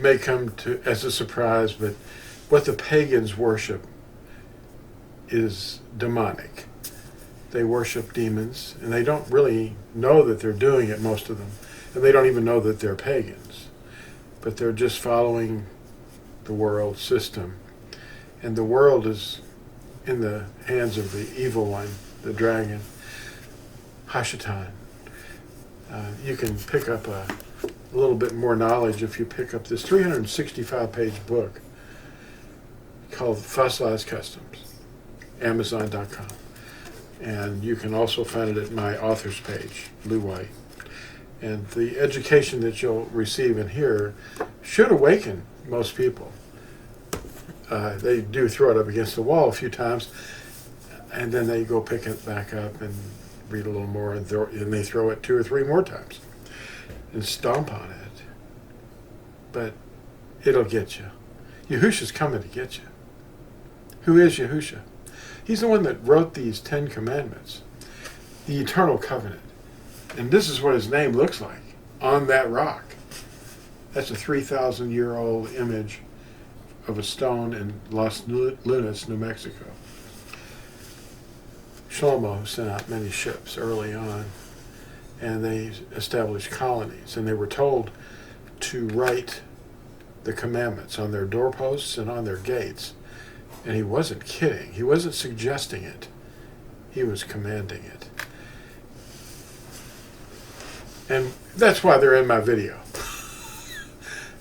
may come to as a surprise, but what the pagans worship is demonic. They worship demons, and they don't really know that they're doing it, most of them. And they don't even know that they're pagans. But they're just following the world system. And the world is in the hands of the evil one, the dragon, Hashatan. You can pick up a little bit more knowledge if you pick up this 365-page book called Fossilized Customs, Amazon.com. And you can also find it at my author's page, Lew White. And the education that you'll receive in here should awaken most people. They do throw it up against the wall a few times, and then they go pick it back up and read a little more, and they throw it 2 or 3 more times and stomp on it. But it'll get you. Yahusha's coming to get you. Who is Yahusha? He's the one that wrote these 10 commandments, the eternal covenant. And this is what his name looks like on that rock. That's a 3,000-year-old image of a stone in Los Lunas, New Mexico. Shlomo sent out many ships early on, and they established colonies, and they were told to write the commandments on their doorposts and on their gates. And he wasn't kidding. He wasn't suggesting it. He was commanding it. And that's why they're in my video.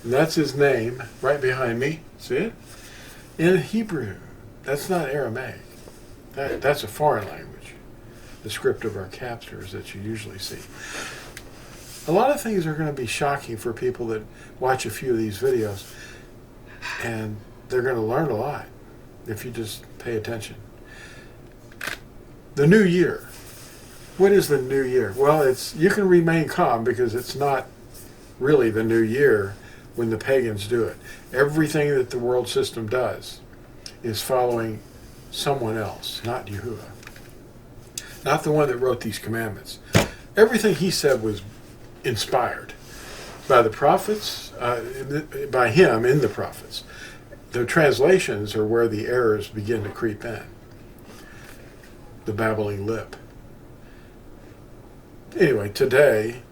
And that's his name right behind me. See it? In Hebrew. That's not Aramaic. That's a foreign language. The script of our captors that you usually see. A lot of things are going to be shocking for people that watch a few of these videos. And they're going to learn a lot if you just pay attention. The new year. What is the new year? Well, you can remain calm because it's not really the new year when the pagans do it. Everything that the world system does is following someone else, not Yahuwah. Not the one that wrote these commandments. Everything he said was inspired by the prophets, by him in the prophets. The translations are where the errors begin to creep in. The babbling lip. Anyway, today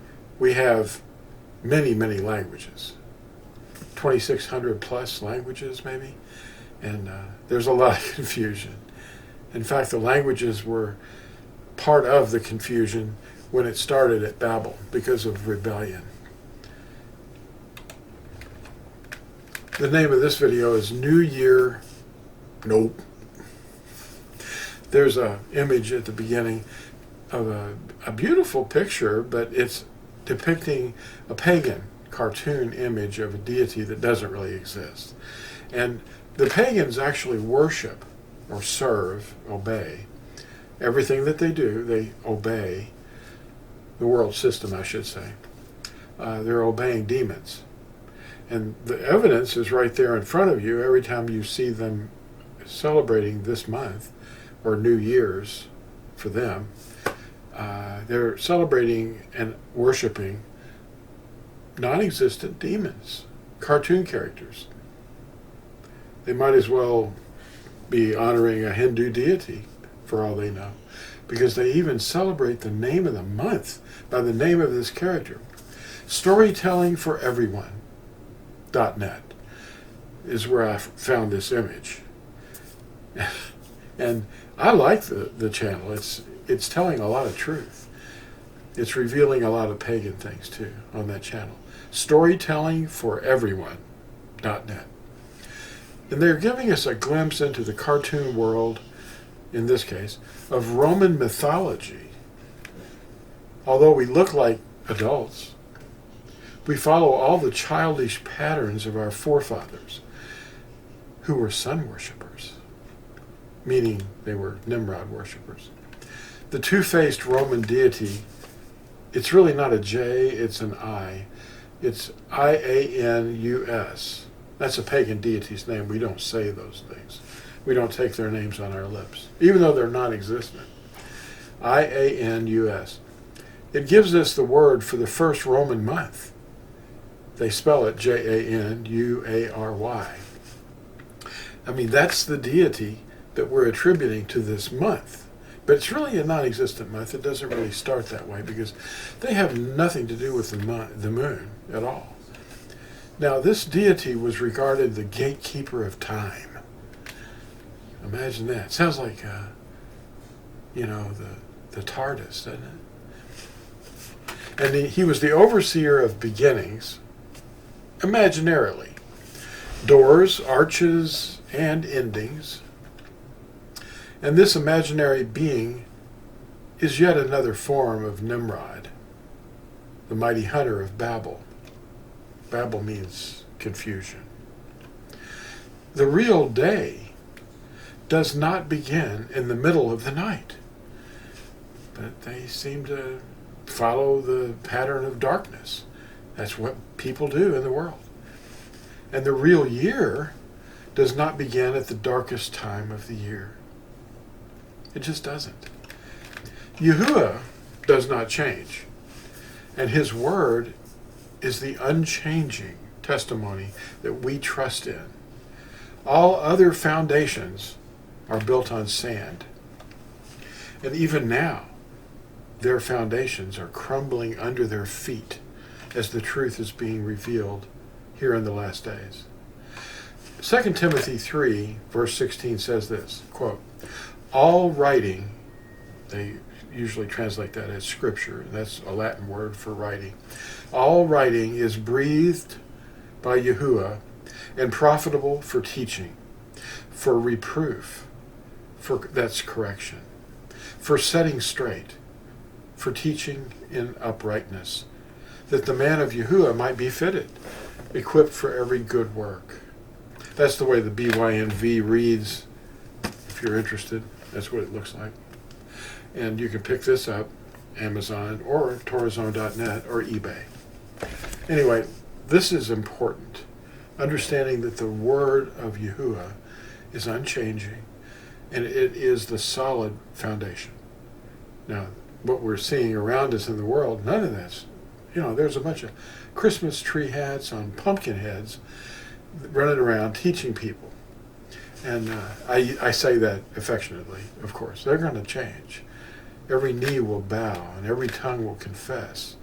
we have many, many languages. 2,600 plus languages, maybe. And there's a lot of confusion. In fact, the languages were part of the confusion when it started at Babel because of rebellion. The name of this video is New Year. Nope. There's an image at the beginning of a beautiful picture, but it's depicting a pagan cartoon image of a deity that doesn't really exist. And the pagans actually worship or serve, obey. Everything that they do, they obey the world system, I should say. They're obeying demons. And the evidence is right there in front of you every time you see them celebrating this month, or New Year's for them. They're celebrating and worshiping non-existent demons, cartoon characters. They might as well be honoring a Hindu deity, for all they know, because they even celebrate the name of the month by the name of this character. Storytelling for Everyone.net is where I found this image. And I like the channel. It's telling a lot of truth. It's revealing a lot of pagan things too on that channel. Storytelling for Everyone.net. And they're giving us a glimpse into the cartoon world, in this case, of Roman mythology. Although we look like adults, we follow all the childish patterns of our forefathers who were sun worshippers, meaning they were Nimrod worshippers. The two-faced Roman deity, it's really not a J, it's an I. It's Ianus. That's a pagan deity's name. We don't say those things. We don't take their names on our lips, even though they're non-existent. Ianus. It gives us the word for the first Roman month They spell it January. I mean, that's the deity that we're attributing to this month. But it's really a non-existent month. It doesn't really start that way because they have nothing to do with the moon at all. Now, this deity was regarded the gatekeeper of time. Imagine that. Sounds like, the TARDIS, doesn't it? And he was the overseer of beginnings, imaginarily. Doors, arches, and endings. And this imaginary being is yet another form of Nimrod, the mighty hunter of Babel. Babel means confusion. The real day does not begin in the middle of the night, but they seem to follow the pattern of darkness. That's what people do in the world. And the real year does not begin at the darkest time of the year. It just doesn't. Yahuah does not change, and his word is the unchanging testimony that we trust in. All other foundations are built on sand, and even now their foundations are crumbling under their feet as the truth is being revealed here in the last days. 2 Timothy 3, verse 16 says this, quote, all writing, they usually translate that as scripture, that's a Latin word for writing. All writing is breathed by Yahuah and profitable for teaching, for reproof, that's correction, for setting straight, for teaching in uprightness, that the man of Yahuah might be fitted, equipped for every good work. That's the way the BYNV reads, if you're interested. That's what it looks like. And you can pick this up, Amazon or Torazone.net or eBay. Anyway, this is important. Understanding that the word of Yahuah is unchanging and it is the solid foundation. Now, what we're seeing around us in the world, none of that's, there's a bunch of Christmas tree hats on pumpkin heads running around teaching people. And I say that affectionately, of course. They're going to change. Every knee will bow and every tongue will confess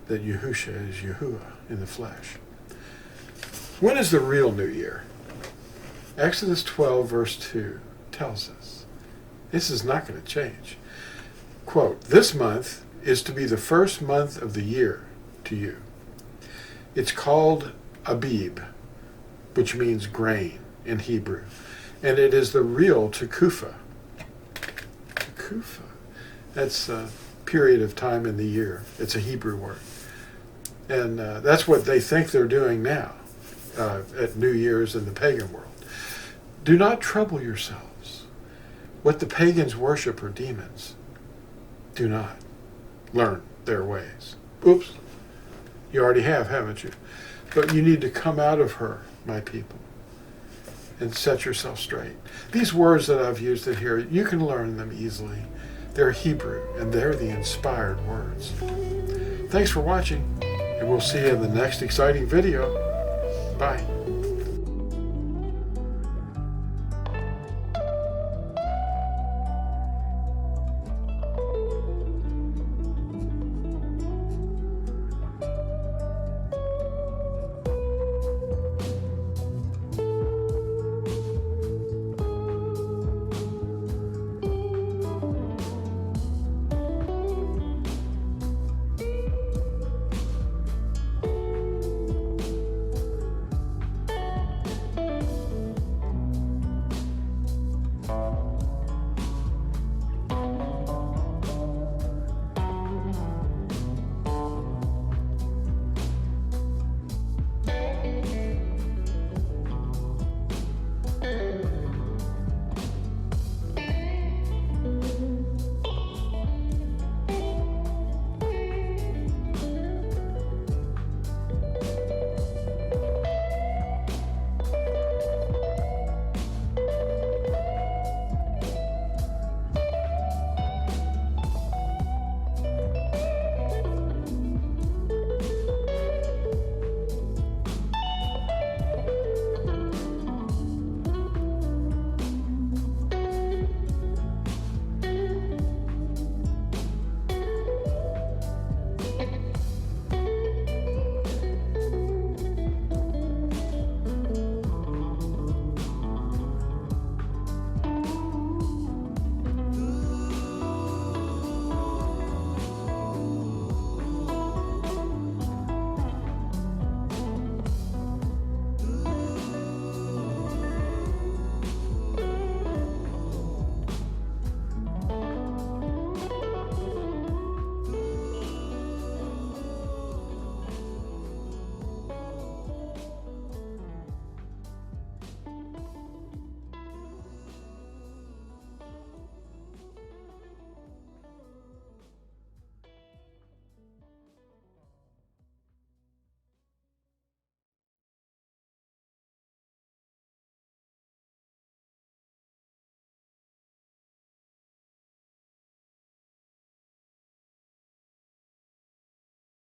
that Yahusha is Yahuah in the flesh. When is the real New Year? Exodus 12, verse 2 tells us. This is not going to change. Quote, this month is to be the first month of the year to you. It's called Abib, which means grain in Hebrew, and it is the real Tekufa. Tekufa. That's a period of time in the year. It's a Hebrew word. And that's what they think they're doing now at New Year's in the pagan world. Do not trouble yourselves. What the pagans worship are demons. Do not learn their ways. Oops. You already have, haven't you? But you need to come out of her, my people, and set yourself straight. These words that I've used in here, you can learn them easily. They're Hebrew, and they're the inspired words. Thanks for watching, and we'll see you in the next exciting video. Bye.